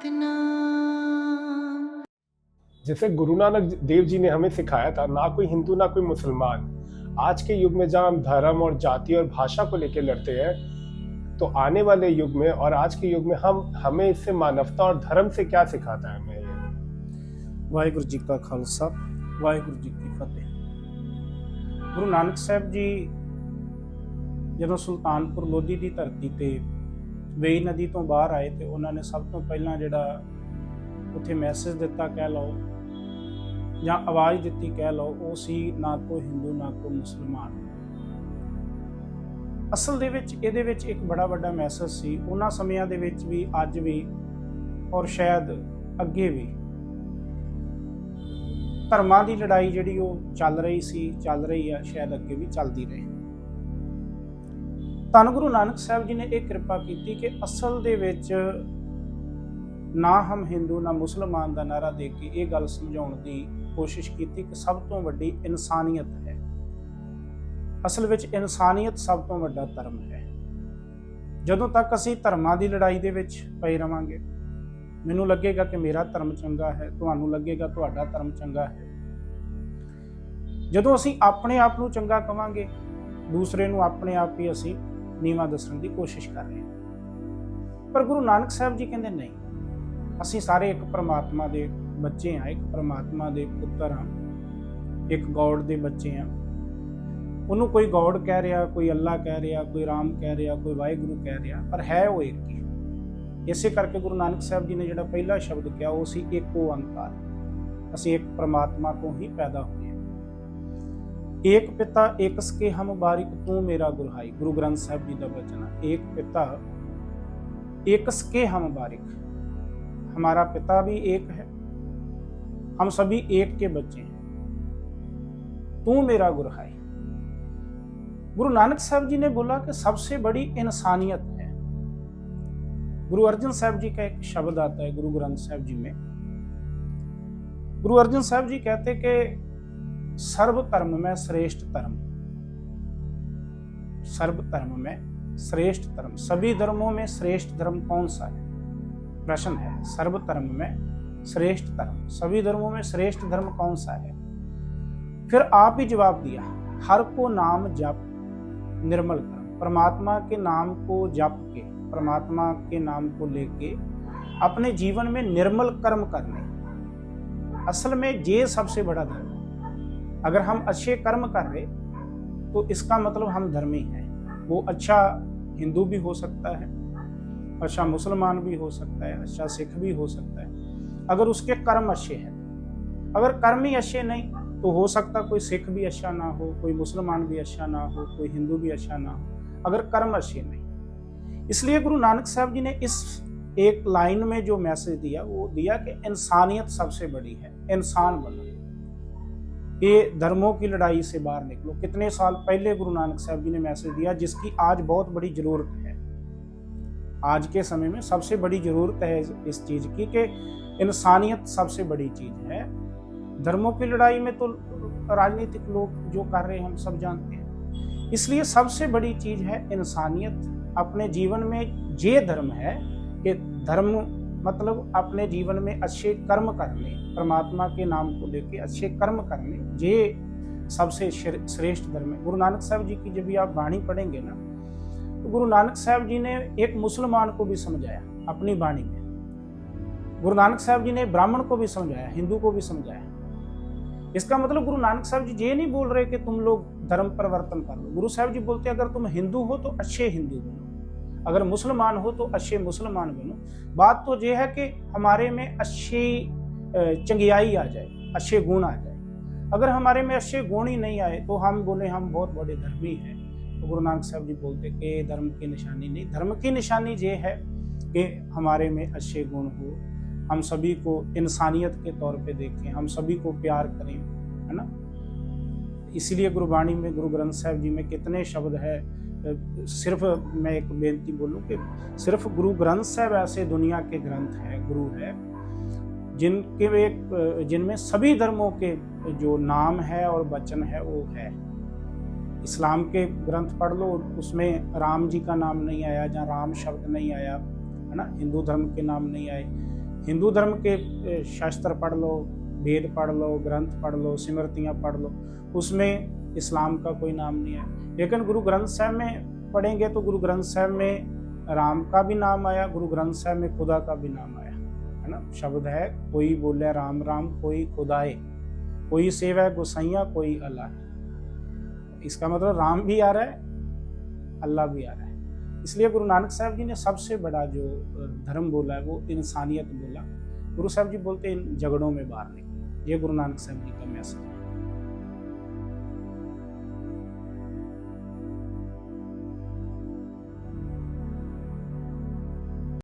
सतनाम। जैसे गुरु नानक देव जी ने हमें सिखाया था, ना कोई हिंदू ना कोई मुसलमान। आज के युग में जहाँ हम धर्म और जाति और भाषा को लेकर लड़ते हैं, तो आने वाले युग में और आज के युग में हमें इससे मानवता और धर्म से क्या सिखाता है हमें ये? वाहिगुरु जी का खालसा, वाहिगुरु जी की फतेह। गुरु नानक साहब जी ਜਦੋਂ ਸੁਲਤਾਨਪੁਰ ਲੋਧੀ ਦੀ ਧਰਤੀ ਤੇ ਵੇਈ ਨਦੀ ਤੋਂ ਬਾਹਰ ਆਏ ਤੇ ਉਹਨਾਂ ਨੇ ਸਭ ਤੋਂ ਪਹਿਲਾਂ ਜਿਹੜਾ ਉੱਥੇ ਮੈਸੇਜ ਦਿੱਤਾ ਕਹਿ ਲਓ ਜਾਂ ਆਵਾਜ਼ ਦਿੱਤੀ ਕਹਿ ਲਓ, ਉਹ ਸੀ ਨਾ ਕੋਈ ਹਿੰਦੂ ਨਾ ਕੋਈ ਮੁਸਲਮਾਨ। ਅਸਲ ਦੇ ਵਿੱਚ ਇਹਦੇ ਵਿੱਚ ਇੱਕ ਬੜਾ ਵੱਡਾ ਮੈਸੇਜ ਸੀ ਉਹਨਾਂ ਸਮਿਆਂ ਦੇ ਵਿੱਚ ਵੀ, ਅੱਜ ਵੀ ਔਰ ਸ਼ਾਇਦ ਅੱਗੇ ਵੀ। ਧਰਮਾਂ ਦੀ ਲੜਾਈ ਜਿਹੜੀ ਉਹ ਚੱਲ ਰਹੀ ਸੀ, ਚੱਲ ਰਹੀ ਆ, ਸ਼ਾਇਦ ਅੱਗੇ ਵੀ ਚੱਲਦੀ ਰਹੇ। ਧੰਨ ਗੁਰੂ ਨਾਨਕ ਸਾਹਿਬ ਜੀ ਨੇ ਇਹ ਕਿਰਪਾ ਕੀਤੀ ਕਿ ਅਸਲ ਦੇ ਵਿੱਚ ਨਾ ਹਮ ਹਿੰਦੂ ਨਾ ਮੁਸਲਮਾਨ ਦਾ ਨਾਰਾ ਦੇ ਕੇ ਇਹ ਗੱਲ ਸਮਝਾਉਣ ਦੀ ਕੋਸ਼ਿਸ਼ ਕੀਤੀ ਕਿ ਸਭ ਤੋਂ ਵੱਡੀ ਇਨਸਾਨੀਅਤ ਹੈ। ਅਸਲ ਵਿੱਚ ਇਨਸਾਨੀਅਤ ਸਭ ਤੋਂ ਵੱਡਾ ਧਰਮ ਹੈ। ਜਦੋਂ ਤੱਕ ਅਸੀਂ ਧਰਮਾਂ ਦੀ ਲੜਾਈ ਦੇ ਵਿੱਚ ਪਏ ਰਵਾਂਗੇ, ਮੈਨੂੰ ਲੱਗੇਗਾ ਕਿ ਮੇਰਾ ਧਰਮ ਚੰਗਾ ਹੈ, ਤੁਹਾਨੂੰ ਲੱਗੇਗਾ ਤੁਹਾਡਾ ਧਰਮ ਚੰਗਾ ਹੈ। ਜਦੋਂ ਅਸੀਂ ਆਪਣੇ ਆਪ ਨੂੰ ਚੰਗਾ ਕਵਾਂਗੇ, ਦੂਸਰੇ ਨੂੰ ਆਪਣੇ ਆਪ ਹੀ ਅਸੀਂ ਨੀਵਾਂ ਦੱਸਣ ਦੀ ਕੋਸ਼ਿਸ਼ ਕਰ ਰਹੇ ਹਾਂ। ਪਰ ਗੁਰੂ ਨਾਨਕ ਸਾਹਿਬ ਜੀ ਕਹਿੰਦੇ ਨਹੀਂ, ਅਸੀਂ ਸਾਰੇ ਇੱਕ ਪਰਮਾਤਮਾ ਦੇ ਬੱਚੇ ਹਾਂ, ਇੱਕ ਪਰਮਾਤਮਾ ਦੇ ਪੁੱਤਰ ਹਾਂ, ਇੱਕ ਗੌਡ ਦੇ ਬੱਚੇ ਹਾਂ। ਉਹਨੂੰ ਕੋਈ ਗੌਡ ਕਹਿ ਰਿਹਾ, ਕੋਈ ਅੱਲਾ ਕਹਿ ਰਿਹਾ, ਕੋਈ ਰਾਮ ਕਹਿ ਰਿਹਾ, ਕੋਈ ਵਾਹਿਗੁਰੂ ਕਹਿ ਰਿਹਾ, ਪਰ ਹੈ ਉਹ ਇੱਕ ਹੀ। ਇਸੇ ਕਰਕੇ ਗੁਰੂ ਨਾਨਕ ਸਾਹਿਬ ਜੀ ਨੇ ਜਿਹੜਾ ਪਹਿਲਾ ਸ਼ਬਦ ਕਿਹਾ ਉਹ ਸੀ ਏਕ ਓੰਕਾਰ। ਅਸੀਂ ਇੱਕ ਪਰਮਾਤਮਾ ਤੋਂ ਹੀ ਪੈਦਾ ਹੋਏ। ਏਕ ਪਿਤਾ ਏਕਸ ਕੇ ਹਮ ਬਾਰਿਕ ਤੂੰ ਮੇਰਾ ਗੁਰਹਾਈ। ਗੁਰੂ ਗ੍ਰੰਥ ਸਾਹਿਬ ਜੀ ਦਾ ਬਚਨ ਹੈ, ਏਕ पिता एकस के हम बारिक। हमारा पिता भी एक है, हम सभी एक के बच्चे हैं, तू मेरा गुरहाई। गुरु नानक साहब जी ने बोला कि सबसे बड़ी इंसानियत है। गुरु अर्जन साहब जी का एक शब्द आता है गुरु ग्रंथ साहब जी में। गुरु अर्जन साहब जी कहते कि सर्व धर्म में श्रेष्ठ धर्म, सर्व धर्म में श्रेष्ठ धर्म। सभी धर्मों में श्रेष्ठ धर्म कौन सा है? प्रश्न है। सर्व धर्म में श्रेष्ठ धर्म, सभी धर्मों में श्रेष्ठ धर्म कौन सा है? फिर आप ही जवाब दिया, हर को नाम जप निर्मल कर्म। परमात्मा के नाम को जप के, परमात्मा के नाम को लेके अपने जीवन में निर्मल कर्म करने। असल में ये सबसे बड़ा धर्म है। अगर हम अच्छे कर्म कर रहे तो इसका मतलब हम धर्मी हैं। वो अच्छा हिंदू भी हो सकता है, अच्छा मुसलमान भी हो सकता है, अच्छा सिख भी हो सकता है, अगर उसके कर्म अच्छे हैं। अगर कर्म ही अच्छे नहीं तो हो सकता कोई सिख भी अच्छा ना हो, कोई मुसलमान भी अच्छा ना हो, कोई हिंदू भी अच्छा ना हो, अगर कर्म अच्छे नहीं। इसलिए गुरु नानक साहब जी ने इस एक लाइन में जो मैसेज दिया वो दिया कि इंसानियत सबसे बड़ी है, इंसान बनो, ये धर्मों की लड़ाई से बाहर निकलो। कितने साल पहले गुरु नानक साहब जी ने मैसेज दिया, जिसकी आज बहुत बड़ी जरूरत है। आज के समय में सबसे बड़ी जरूरत है इस चीज की कि इंसानियत सबसे बड़ी चीज है। धर्मों की लड़ाई में तो राजनीतिक लोग जो कर रहे हैं हम सब जानते हैं। इसलिए सबसे बड़ी चीज है इंसानियत। अपने जीवन में ये धर्म है कि धर्म मतलब अपने जीवन में अच्छे कर्म करने, परमात्मा के नाम को लेके अच्छे कर्म करने, ये सबसे श्रेष्ठ धर्म है। गुरु नानक साहब जी की जब भी आप वाणी पढ़ेंगे ना, तो गुरु नानक साहब जी ने एक मुसलमान को भी समझाया अपनी वाणी में। गुरु नानक साहब जी ने ब्राह्मण को भी समझाया, हिंदू को भी समझाया। इसका मतलब गुरु नानक साहब जी ये नहीं बोल रहे कि तुम लोग धर्म परिवर्तन कर लो। गुरु साहब जी बोलते अगर तुम हिंदू हो तो अच्छे हिंदू बनो, अगर मुसलमान हो तो अच्छे मुसलमान बनो। बात तो ये है कि हमारे में अच्छी चंगियाई आ जाए, अच्छे गुण आ जाए। अगर हमारे में अच्छे गुण ही नहीं आए तो हम बोले हम बहुत बड़े धर्मी हैं। तो गुरु नानक साहब जी बोलते कि धर्म की निशानी नहीं, धर्म की निशानी ये है कि हमारे में अच्छे गुण हो, हम सभी को इंसानियत के तौर पे देखें, हम सभी को प्यार करें, है ना। इसीलिए गुरुवाणी में, गुरु ग्रंथ साहब जी में कितने शब्द है। सिर्फ मैं एक बेनती बोलूं कि सिर्फ गुरु ग्रंथ साहब ऐसे दुनिया के ग्रंथ है, गुरु है, जिनमें सभी धर्मों के जो नाम है और वचन है वो है। इस्लाम के ग्रंथ पढ़ लो, उसमें राम जी का नाम नहीं आया, जहाँ राम शब्द नहीं आया, है ना। हिंदू धर्म के नाम नहीं आए। हिंदू धर्म के शास्त्र पढ़ लो, वेद पढ़ लो, ग्रंथ पढ़ लो, स्मृतियाँ पढ़ लो, उसमें इस्लाम का कोई नाम नहीं है। लेकिन गुरु ग्रंथ साहब में पढ़ेंगे तो गुरु ग्रंथ साहब में राम का भी नाम आया, गुरु ग्रंथ साहब में खुदा का भी नाम आया, है ना। शब्द है, कोई बोले राम राम, कोई खुदाए, कोई सेवा गोसाइया, कोई अल्लाह है। इसका मतलब राम भी आ रहा है, अल्लाह भी आ रहा है। इसलिए गुरु नानक साहब जी ने सबसे बड़ा जो धर्म बोला है वो इंसानियत बोला। गुरु साहब जी बोलते हैं इन झगड़ों में बाहर निकलो। ये गुरु नानक साहब जी का मैसेज है।